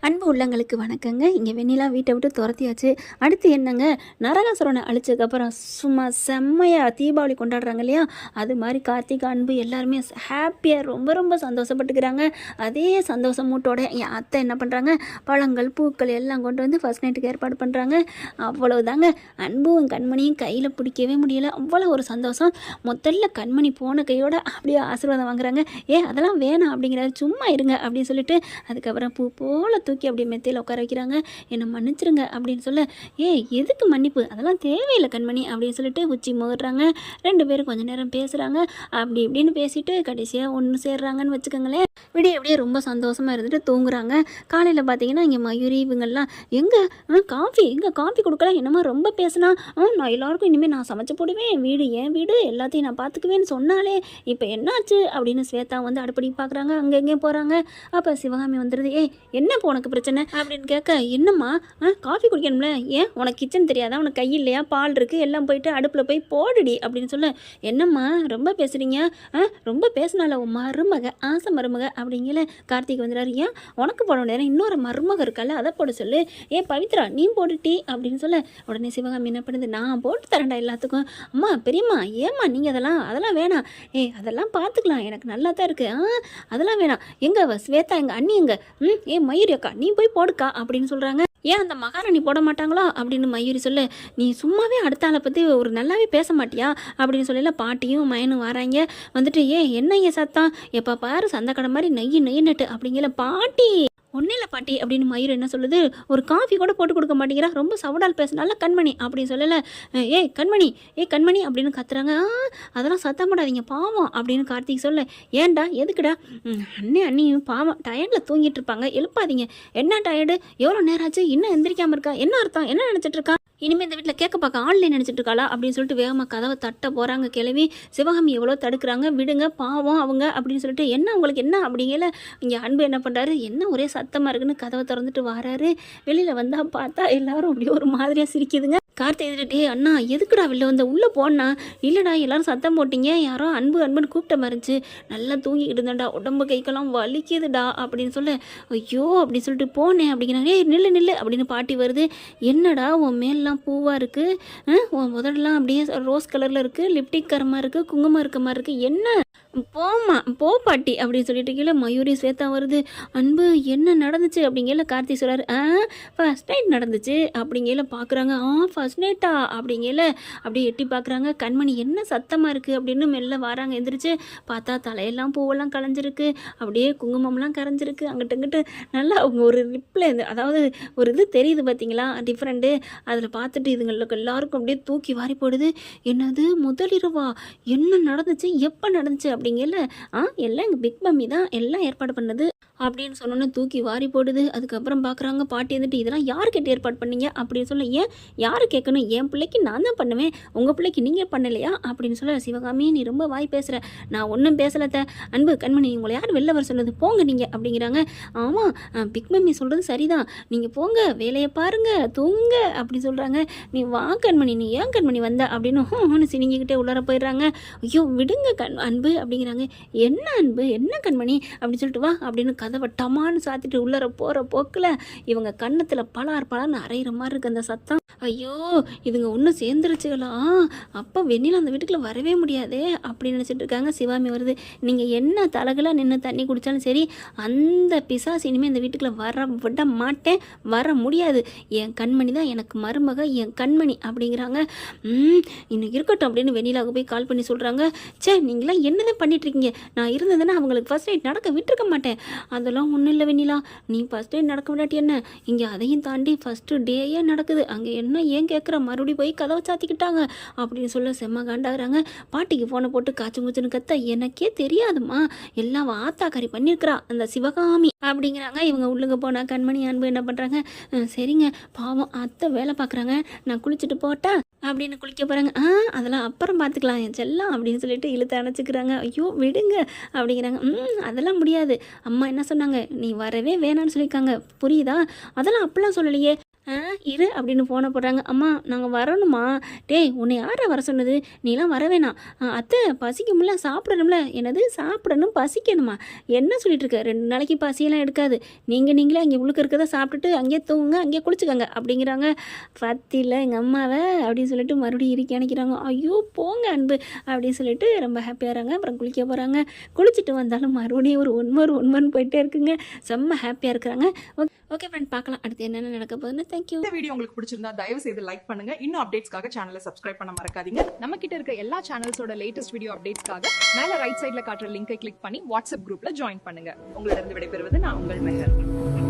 அன்பு உள்ளங்களுக்கு வணக்கங்க. இங்கே வெண்ணிலா வீட்டை விட்டு துரத்தியாச்சு. அடுத்து என்னங்க, நரகாசுரனை அழிச்சதுக்கப்புறம் சும்மா செம்மையாக தீபாவளி கொண்டாடுறாங்க இல்லையா, அது மாதிரி கார்த்திக் அன்பு எல்லாருமே ஹாப்பியாக ரொம்ப ரொம்ப சந்தோஷப்பட்டுக்கிறாங்க. அதே சந்தோஷ மூட்டோட என் அத்தை என்ன பண்ணுறாங்க, பழங்கள் பூக்கள் எல்லாம் கொண்டு வந்து ஃபர்ஸ்ட் நைட்டுக்கு ஏற்பாடு பண்ணுறாங்க. அவ்வளவுதாங்க. அன்பும் கண்மணியும் கையில் பிடிக்கவே முடியல, அவ்வளோ ஒரு சந்தோஷம். முதல்ல கண்மணி போன கையோட அப்படியே ஆசீர்வாதம் வாங்குறாங்க. அதெல்லாம் வேணாம் அப்படிங்கிறாரு, சும்மா இருங்க அப்படின்னு சொல்லிட்டு அதுக்கப்புறம் பூ போல் தூக்கி அப்படியே மெத்தையில் உட்கார வைக்கிறாங்க. என்னை மன்னிச்சிருங்க அப்படின்னு சொல்ல, எதுக்கு மன்னிப்பு, அதெல்லாம் தேவையில்லை கண்மணி அப்படின்னு சொல்லிட்டு உச்சி மோதுறாங்க. 2 பேரும் கொஞ்சம் நேரம் பேசுகிறாங்க. அப்படி இப்படின்னு பேசிட்டு கடைசியாக ஒன்று சேர்றாங்கன்னு வச்சுக்கோங்களேன். விடிய ரொம்ப சந்தோஷமாக இருந்துட்டு தூங்குறாங்க. காலையில் பார்த்தீங்கன்னா இங்கே மயூரி இவங்கெல்லாம் எங்கே காஃபி கொடுக்கல, என்னமோ ரொம்ப பேசினா, நான் எல்லாருக்கும் இனிமேல் நான் சமைச்சு போடுவேன், வீடு என் வீடு எல்லாத்தையும் நான் பார்த்துக்குவேன்னு சொன்னாலே இப்போ என்னாச்சு அப்படின்னு ஸ்வேதா வந்து அடுப்படி பார்க்குறாங்க. அங்கே எங்கேயும் போகிறாங்க. அப்போ சிவகாமி வந்துடுது. என்ன உனக்கு பிரச்சனை அப்படின்னு கேட்க, என்னம்மா காஃபி குடிக்கணும்ல, ஏன் உனக்கு கிச்சன் தெரியாதா, உனக்கு கை இல்லையா, பால் இருக்குது, எல்லாம் போயிட்டு அடுப்பில் போய் போடுடி அப்படின்னு சொல்ல, என்னம்மா ரொம்ப பேசுகிறீங்க, ரொம்ப பேசினால உன் மருமக ஆசை மருமக அப்படிங்கல. கார்த்திக் வந்துடுறாரு. ஏன் உனக்கு போட நேரம் இன்னொரு மருமக இருக்கல, அதை போட சொல்லு, பவித்ரா நீ போட்டுட்டி அப்படின்னு சொல்ல, உடனே சிவகாமி என்ன பண்ணுது, நான் போட்டு தரேன்டா எல்லாத்துக்கும். அம்மா பெரியம்மா ஏம்மா நீங்கள் அதெல்லாம் வேணாம், அதெல்லாம் பார்த்துக்கலாம், எனக்கு நல்லா தான் இருக்குது, அதெல்லாம் வேணாம். எங்க ஸ்வேதா எங்கள் அண்ணி எங்க, மயூரி அக்கா நீ போய் போடுக்கா அப்படின்னு சொல்கிறாங்க. ஏன் அந்த மகாராணி போட மாட்டாங்களா அப்படின்னு மயூரி சொல்ல, நீ சும்மாவே அடுத்த ஆளை பற்றி ஒரு நல்லாவே பேச மாட்டியா அப்படின்னு சொல்லல. பாட்டியும் மயனும் வராங்க. வந்துட்டு என்ன சத்தம், எப்போ பாரு சந்தைக்கடை மாதிரி நெய் நட்டு அப்படிங்கல. பாட்டி ஒன்றும் இல்லை பாட்டி அப்படின்னு மயூர் என்ன சொல்லுது, ஒரு காஃபி கூட போட்டு கொடுக்க மாட்டேங்கிறா, ரொம்ப சவுடால் பேசினால கண்மணி அப்படின்னு சொல்லலை. கண்மணி அப்படின்னு கத்துறாங்க. அதெல்லாம் சத்தம் போடாதீங்க பாவம் அப்படின்னு கார்த்திக் சொல்ல, ஏன்டா எதுக்குடா, அண்ணியும் பாவம் டயர்டில் தூங்கிட்டு இருப்பாங்க, எழுப்பாதீங்க. என்ன டயர்டு, எவ்வளோ நேரம் ஆச்சு, இன்னும் எந்திரிக்காமல் இருக்கா, என்ன அர்த்தம், என்ன நினச்சிட்டு இருக்கா, இனிமேல் இந்த வீட்டில் கேட்க பார்க்க ஆன்லைன் நினச்சிட்டு இருக்காளா அப்படின்னு சொல்லிட்டு வேகமாக கதவை தட்ட போகிறாங்க. கிளவி சிவகாமி எவ்வளோ தடுக்கிறாங்க, விடுங்க பாவம் அவங்க அப்படின்னு சொல்லிட்டு, என்ன உங்களுக்கு என்ன அப்படிங்கல. இங்கே அன்பு என்ன பண்ணுறாரு, என்ன ஒரே சத்தமாக இருக்குன்னு கதவை திறந்துட்டு வராரு. வெளியில் வந்தால் பார்த்தா எல்லாரும் அப்படியே ஒரு மாதிரியாக சிரிக்குதுங்க. கார்த்திக் எதிர்ட்டே, அண்ணா எதுக்குடா வெளில வந்த, உள்ளே போனா, இல்லைடா எல்லாரும் சத்தம் போட்டிங்க, யாரோ அன்புன்னு கூப்பிட்ட மாதிரிச்சு, நல்லா தூங்கிக்கிட்டு இருந்தேன்டா, உடம்பு கைக்கெல்லாம் வலிக்குதுடா அப்படின்னு சொல்ல, ஐயோ அப்படின்னு சொல்லிட்டு போனேன் அப்படிங்கிறாங்க. நில்லு அப்படின்னு பாட்டி வருது. என்னடா உன் மேலாம் பூவாக இருக்குது, உன் முதல்லாம் அப்படியே ரோஸ் கலரில் இருக்குது, லிப்டிக் கரமாக இருக்குது, குங்குமம் இருக்க மாதிரி இருக்குது, என்ன போ பாட்டி அப்படின்னு சொல்லிட்டு கீழே மயூரி ஸ்வேதா வருது. அன்பு என்ன நடந்துச்சு அப்படிங்கல. கார்த்திக் சொல்கிறாரு, ஃபர்ஸ்ட் நைட் நடந்துச்சு அப்படிங்கல. பார்க்குறாங்க, ஃபர்ஸ்ட் நைட்டா அப்படிங்கல. அப்படியே எட்டி பார்க்குறாங்க. கண்மணி என்ன சத்தமாக இருக்குது அப்படின்னு மெல்ல வராங்க. எந்திரிச்சு பார்த்தா தலையெல்லாம் பூவெல்லாம் கலைஞ்சிருக்கு, அப்படியே குங்குமம்லாம் கரைஞ்சிருக்கு. அங்கிட்டு நல்லா அவங்க ஒரு லிப்பில் அதாவது ஒரு இது தெரியுது பார்த்தீங்களா டிஃப்ரெண்ட்டு. அதில் பார்த்துட்டு இதுங்களுக்கு எல்லாருக்கும் அப்படியே தூக்கி வாரி போடுது. என்னது முதலிரவா, என்ன நடந்துச்சு, எப்போ நடந்துச்சு அப்படிங்கல. எல்லாம் எங்கள் பிக் மம்மி தான் எல்லாம் ஏற்பாடு பண்ணது அப்படின்னு சொன்னோன்னு தூக்கி வாரி போடுது. அதுக்கப்புறம் பார்க்குறாங்க. பாட்டி வந்துட்டு, இதெல்லாம் யாருக்கிட்ட ஏற்பாடு பண்ணீங்க அப்படின்னு சொல்ல, யார் கேட்கணும், என் பிள்ளைக்கு நான் தான் பண்ணுவேன், உங்கள் பிள்ளைக்கு நீங்கள் பண்ணலையா அப்படின்னு சொல்ல. சிவகாமி நீ ரொம்ப வாய் பேசுகிற, நான் ஒன்றும் பேசலத்த, அன்பு கண்மணி உங்களை யார் வெளில வர சொன்னது, போங்க நீங்கள் அப்படிங்கிறாங்க. ஆமாம் பிக் மம்மி சொல்கிறது சரிதான், நீங்கள் போங்க வேலையை பாருங்க தூங்க அப்படின்னு சொல்கிறாங்க. நீ வா கண்மணி, நீ ஏன் கண்மணி வந்த அப்படின்னு சினிங்கிக்கிட்டே உள்ளார போயிடுறாங்க. ஐயோ விடுங்க அன்பு அப்படிங்கிறாங்க. என்ன அன்பு என்ன கண்மணி அப்படின்னு சொல்லிட்டு வா அப்படின்னு கதவை டமான்னு சாத்திட்டு உள்ளர போகிற போக்கில் இவங்க கன்னத்தில் பலார்னு அரைகிற மாதிரி இருக்குது அந்த சத்தம். ஐயோ இதுங்க ஒன்றும் சேர்ந்துருச்சுகளா, அப்போ வெண்ணில அந்த வீட்டுக்குள்ளே வரவே முடியாதே அப்படின்னு நினச்சிட்டு இருக்காங்க. சிவாமி வருது. நீங்கள் என்ன தலகலாக நின்று தண்ணி குடித்தாலும் சரி, அந்த பிசாசு இனிமேல் இந்த வீட்டுக்குள்ளே விட மாட்டேன், வர முடியாது, என் கண்மணி தான் எனக்கு மருமக, என் கண்மணி அப்படிங்கிறாங்க. இன்னும் இருக்கட்டும் அப்படின்னு வெண்ணிலாவுக்கு போய் கால் பண்ணி சொல்கிறாங்க. நீங்களாம் என்னதான் பண்ணிட்டு இருக்கீங்க, நான் இருந்ததுன்னா அவங்களுக்கு ஃபர்ஸ்ட் நைட் நடக்க விட்டுருக்க மாட்டேன். அதெல்லாம் ஒன்றும் இல்லை வெண்ணிலா, நீ ஃபர்ஸ்ட் டே நடக்க விடாட்டி என்ன, இங்கே அதையும் தாண்டி ஃபஸ்ட்டு டேயே நடக்குது, அங்கே என்ன ஏன் கேட்குற, மறுபடியும் போய் கதவை சாத்திக்கிட்டாங்க அப்படின்னு சொல்ல செம்ம காண்டாகிறாங்க. பாட்டிக்கு ஃபோனை போட்டு காய்ச்சி மூச்சுன்னு கத்த, எனக்கே தெரியாதுமா, எல்லாம் ஆத்தாக்காரி பண்ணியிருக்கிறா அந்த சிவகாமி அப்படிங்கிறாங்க. இவங்க உள்ளுங்க போனால் கண்மணி அன்பு என்ன பண்ணுறாங்க, சரிங்க பாவம் அத்தை வேலை பார்க்குறாங்க, நான் குளிச்சுட்டு போட்டா அப்படின்னு குளிக்க போகிறாங்க. அதெல்லாம் அப்புறம் பார்த்துக்கலாம் என் செல்லம் அப்படின்னு சொல்லிட்டு இழுத்து அணைச்சிக்கிறாங்க. ஐயோ விடுங்க அப்படிங்கிறாங்க. அதெல்லாம் முடியாது, அம்மா என்ன சொன்னாங்க, நீ வரவே வேணான்னு சொல்லியிருக்காங்க புரியுதா, அதெல்லாம் அப்படிலாம் சொல்லலையே, இரு அப்படின்னு ஃபோனை போடுறாங்க. அம்மா நாங்கள் வரணுமா? டேய் உன்னை யாரை வர சொன்னது? நீலாம் வர வேணாம். அத்தை பசிக்கும்ல, சாப்பிடணும்ல. என்னது சாப்பிடணும் பசிக்கணுமா? என்ன சொல்லிட்டு இருக்க? 2 நாளைக்கு பசியெல்லாம் எடுக்காது. நீங்களே அங்கே உள்ளுக்க இருக்கிறத சாப்பிட்டுட்டு அங்கேயே தூங்குங்க, அங்கேயே குளிச்சுக்கோங்க அப்படிங்கிறாங்க. பத்தியில் எங்கள் அம்மாவை அப்படின்னு சொல்லிட்டு மறுபடியும் இறுக்கி அணைக்கிறாங்க. ஐயோ போங்க அன்பு அப்படின்னு சொல்லிட்டு ரொம்ப ஹாப்பியாகிறாங்க. அப்புறம் குளிக்க போகிறாங்க. குளிச்சுட்டு வந்தாலும் மறுபடியும் ஒரு ஒன்மன் போயிட்டே இருக்குங்க. செம்ம ஹாப்பியாக இருக்கிறாங்க. ஓகே ஃப்ரெண்ட், பார்க்கலாம் அடுத்து என்னென்ன நடக்க போகுதுன்னு. தேங்க்யூ. இந்த வீடியோ உங்களுக்கு பிடிச்சிருந்தா தயவு செய்து லைக் பண்ணுங்க. இன்னும் அப்டேட்ஸ்க்காக சேனலை சப்ஸ்கிரைப் பண்ண மறக்காதீங்க. நம்ம கிட்ட இருக்க எல்லா சேனல்ஸோட லேட்டஸ்ட் வீடியோ அப்டேட்ஸ்க்காக மேல ரைட் சைடுல காட்டுற லிங்கை கிளிக் பண்ணி வாட்ஸ்அப் குரூப்ல ஜாயின் பண்ணுங்க. உங்களிடம் விடைபெறுவது நான் உங்கள் மெஹர்.